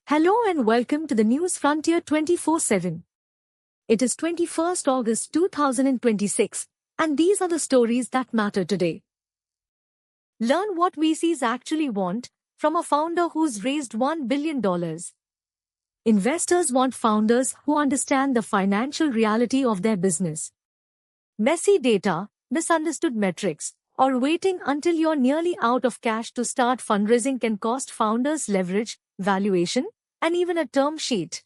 Hello and welcome to the News Frontier 24/7. It is 21st August 2026, and these are the stories that matter today. Learn what VCs actually want from a founder who's raised $1 billion. Investors want founders who understand the financial reality of their business. Messy data, misunderstood metrics, or waiting until you're nearly out of cash to start fundraising can cost founders leverage, valuation, and even a term sheet.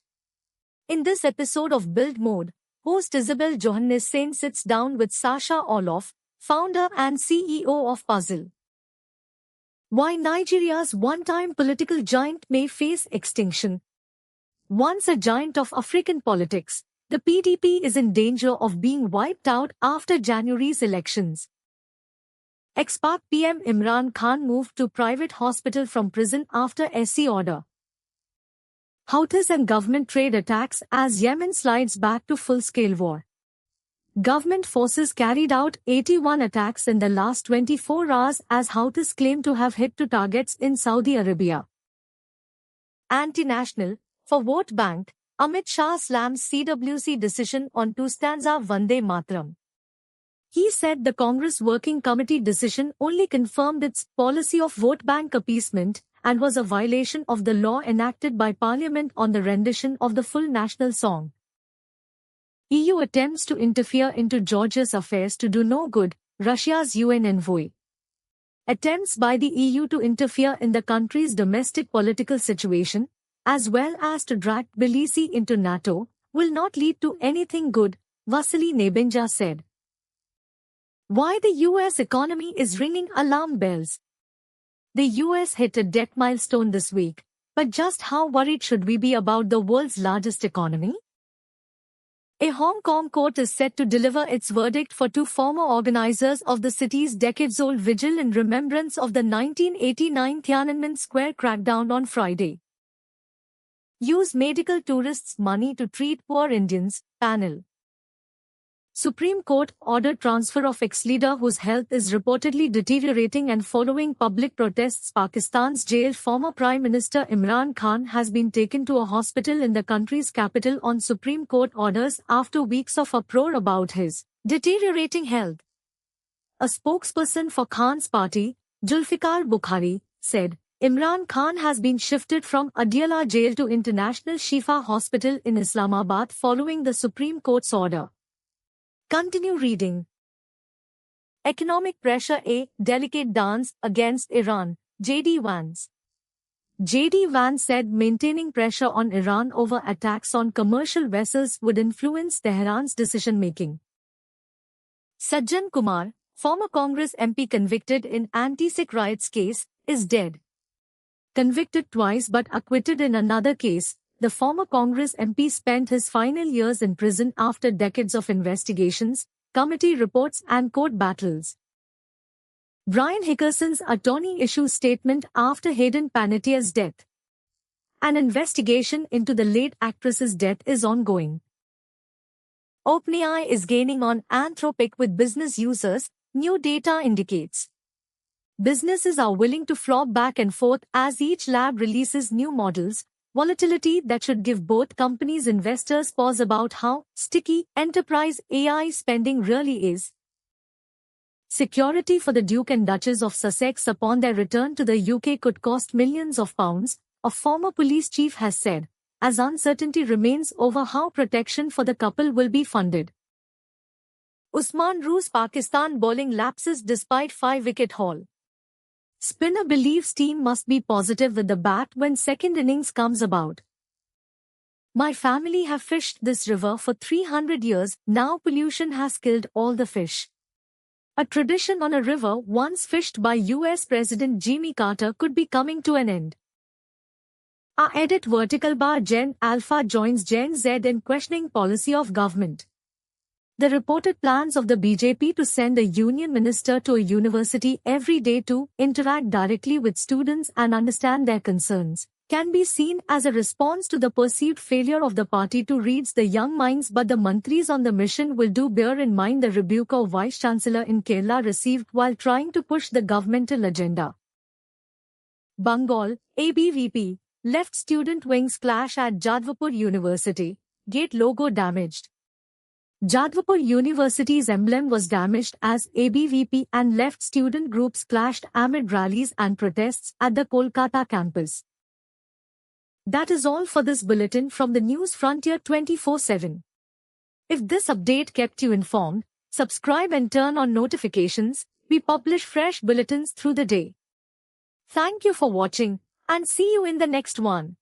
In this episode of Build Mode, host Isabel Johannesson sits down with Sasha Olof, founder and CEO of Puzzle. Why Nigeria's one-time political giant may face extinction. Once a giant of African politics, the PDP is in danger of being wiped out after January's elections. Ex-Pak PM Imran Khan moved to private hospital from prison after SC order. Houthis and government trade attacks as Yemen slides back to full-scale war. Government forces carried out 81 attacks in the last 24 hours as Houthis claim to have hit two targets in Saudi Arabia. Anti-national, for vote bank, Amit Shah slams CWC decision on two-stanza Vande Mataram. He said the Congress Working Committee decision only confirmed its policy of vote bank appeasement and was a violation of the law enacted by Parliament on the rendition of the full national song. EU attempts to interfere into Georgia's affairs to do no good, Russia's UN envoy. Attempts by the EU to interfere in the country's domestic political situation, as well as to drag Tbilisi into NATO, will not lead to anything good, Vasily Nebenzia said. Why the US economy is ringing alarm bells. The US hit a debt milestone this week, but just how worried should we be about the world's largest economy? A Hong Kong court is set to deliver its verdict for two former organizers of the city's decades-old vigil in remembrance of the 1989 Tiananmen Square crackdown on Friday. Use medical tourists' money to treat poor Indians, panel. Supreme Court ordered transfer of ex-leader whose health is reportedly deteriorating and following public protests. Pakistan's jailed former Prime Minister Imran Khan has been taken to a hospital in the country's capital on Supreme Court orders after weeks of uproar about his deteriorating health. A spokesperson for Khan's party, Zulfikar Bukhari, said, Imran Khan has been shifted from Adiala jail to International Shifa Hospital in Islamabad following the Supreme Court's order. Continue reading. Economic pressure a delicate dance against Iran, J.D. Vance. J.D. Vance said maintaining pressure on Iran over attacks on commercial vessels would influence Tehran's decision-making. Sajjan Kumar, former Congress MP convicted in anti-Sikh riots case, is dead. Convicted twice but acquitted in another case, the former Congress MP spent his final years in prison after decades of investigations, committee reports and court battles. Brian Hickerson's attorney issues statement after Hayden Panettiere's death. An investigation into the late actress's death is ongoing. OpenAI is gaining on Anthropic with business users, new data indicates. Businesses are willing to flop back and forth as each lab releases new models, volatility that should give both companies' investors pause about how sticky enterprise AI spending really is. Security for the Duke and Duchess of Sussex upon their return to the UK could cost millions of pounds, a former police chief has said, as uncertainty remains over how protection for the couple will be funded. Usman Roos Pakistan bowling lapses despite 5-wicket haul. Spinner believes team must be positive with the bat when second innings comes about. My family have fished this river for 300 years, now pollution has killed all the fish. A tradition on a river once fished by US President Jimmy Carter could be coming to an end. Our edit vertical bar Gen Alpha joins Gen Z in questioning policy of government. The reported plans of the BJP to send a union minister to a university every day to interact directly with students and understand their concerns can be seen as a response to the perceived failure of the party to read the young minds, but the mantris on the mission will do bear in mind the rebuke of Vice-Chancellor in Kerala received while trying to push the governmental agenda. Bengal, ABVP, Left student wings clash at Jadavpur University, gate logo damaged. Jadavpur University's emblem was damaged as ABVP and left student groups clashed amid rallies and protests at the Kolkata campus. That is all for this bulletin from the News Frontier 24/7. If this update kept you informed, subscribe and turn on notifications. We publish fresh bulletins through the day. Thank you for watching and see you in the next one.